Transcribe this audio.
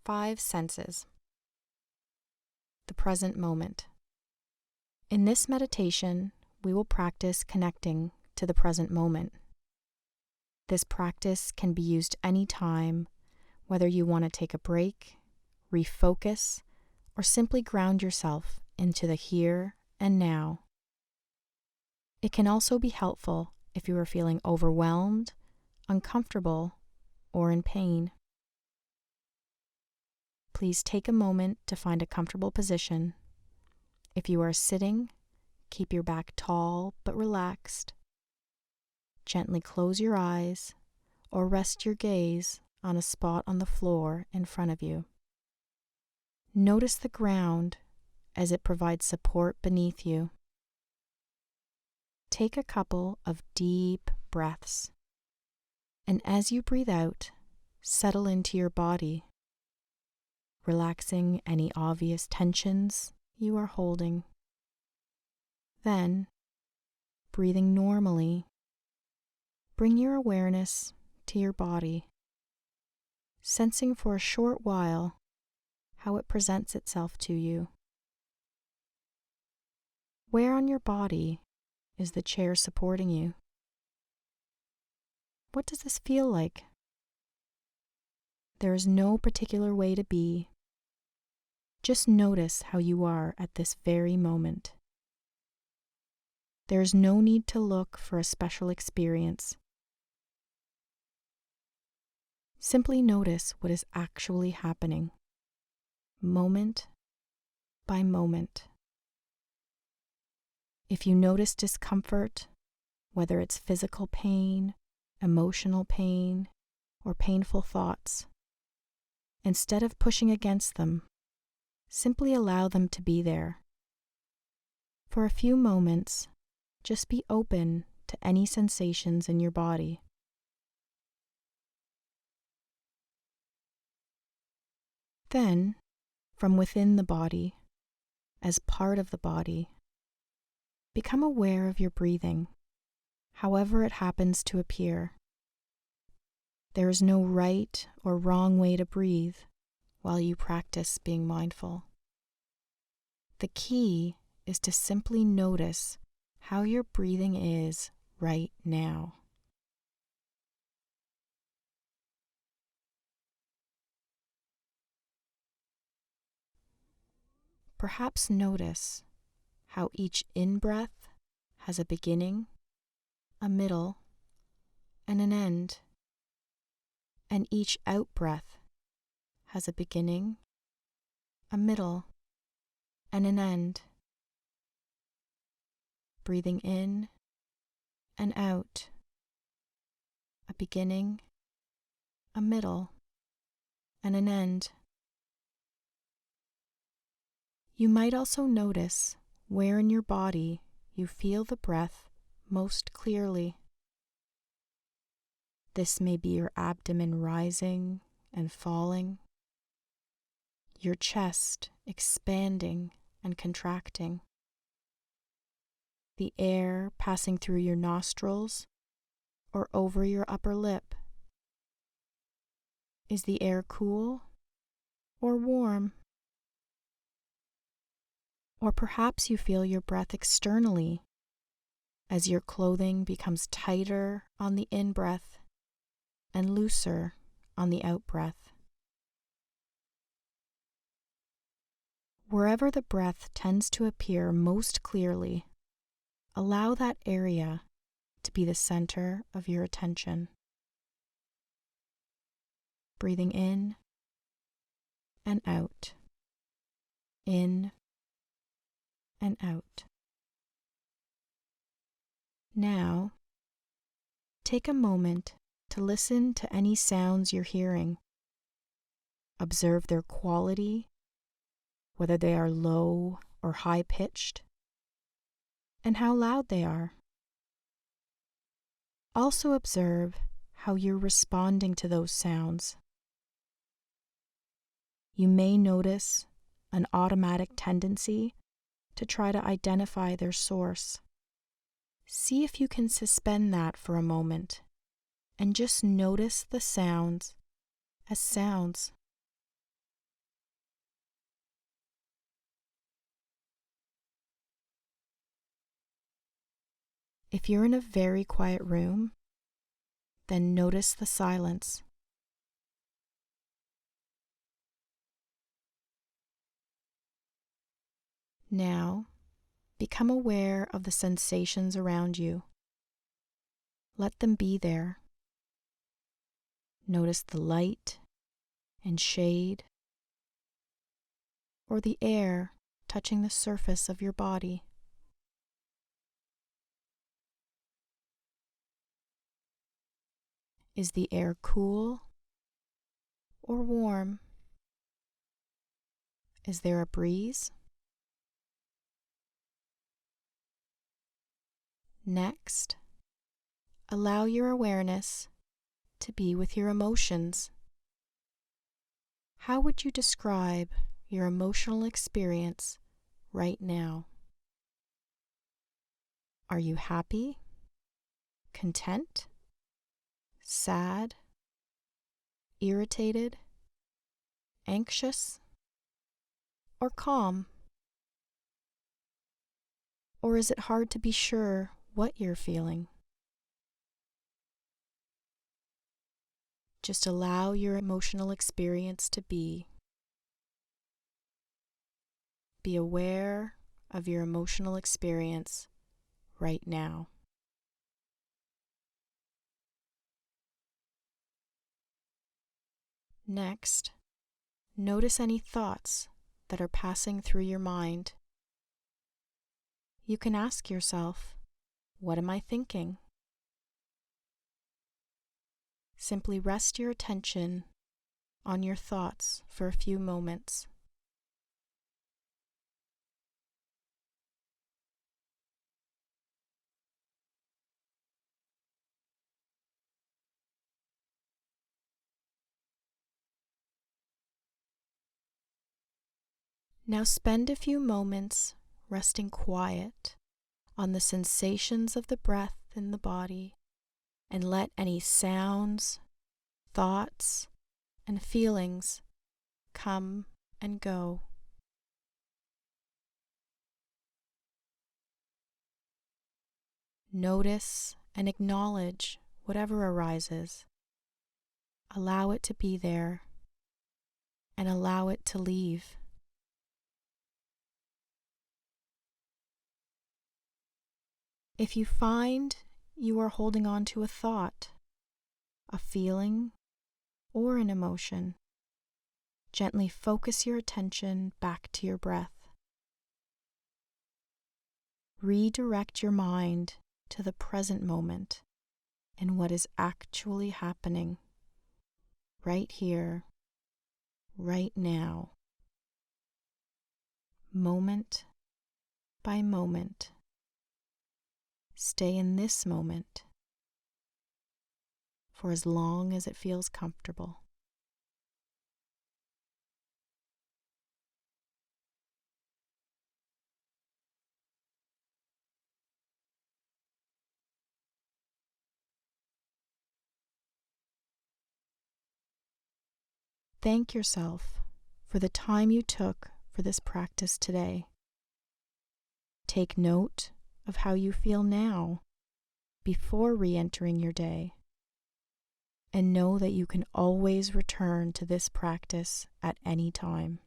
5 senses. The present moment. In this meditation, we will practice connecting to the present moment. This practice can be used anytime, whether you want to take a break, refocus, or simply ground yourself into the here and now. It can also be helpful if you are feeling overwhelmed, uncomfortable, or in pain. Please take a moment to find a comfortable position. If you are sitting, keep your back tall but relaxed. Gently close your eyes or rest your gaze on a spot on the floor in front of you. Notice the ground as it provides support beneath you. Take a couple of deep breaths, and as you breathe out, settle into your body, relaxing any obvious tensions you are holding. Then, breathing normally, bring your awareness to your body, sensing for a short while how it presents itself to you. Where on your body is the chair supporting you? What does this feel like? There is no particular way to be. Just notice how you are at this very moment. There is no need to look for a special experience. Simply notice what is actually happening, moment by moment. If you notice discomfort, whether it's physical pain, emotional pain, or painful thoughts, instead of pushing against them, simply allow them to be there. For a few moments, just be open to any sensations in your body. Then, from within the body, as part of the body, become aware of your breathing, however it happens to appear. There is no right or wrong way to breathe while you practice being mindful. The key is to simply notice how your breathing is right now. Perhaps notice how each in-breath has a beginning, a middle, and an end, and each out-breath has a beginning, a middle, and an end. Breathing in and out, a beginning, a middle, and an end. You might also notice where in your body you feel the breath most clearly. This may be your abdomen rising and falling, your chest expanding and contracting, the air passing through your nostrils or over your upper lip. Is the air cool or warm? Or perhaps you feel your breath externally as your clothing becomes tighter on the in-breath and looser on the out-breath. Wherever the breath tends to appear most clearly, allow that area to be the center of your attention. Breathing in and out, in and out. Now, take a moment to listen to any sounds you're hearing. Observe their quality, whether they are low or high-pitched, and how loud they are. Also observe how you're responding to those sounds. You may notice an automatic tendency to try to identify their source. See if you can suspend that for a moment and just notice the sounds as sounds. If you're in a very quiet room, then notice the silence. Now, become aware of the sensations around you. Let them be there. Notice the light and shade, or the air touching the surface of your body. Is the air cool or warm? Is there a breeze? Next, allow your awareness to be with your emotions. How would you describe your emotional experience right now? Are you happy, content, sad, irritated, anxious, or calm? Or is it hard to be sure what you're feeling? Just allow your emotional experience to be. Be aware of your emotional experience right now. Next, notice any thoughts that are passing through your mind. You can ask yourself, what am I thinking? Simply rest your attention on your thoughts for a few moments. Now spend a few moments resting quiet on the sensations of the breath in the body, and let any sounds, thoughts, and feelings come and go. Notice and acknowledge whatever arises. Allow it to be there and allow it to leave. If you find you are holding on to a thought, a feeling, or an emotion, gently focus your attention back to your breath. Redirect your mind to the present moment and what is actually happening right here, right now, moment by moment. Stay in this moment for as long as it feels comfortable. Thank yourself for the time you took for this practice today. Take note of how you feel now before re-entering your day, and know that you can always return to this practice at any time.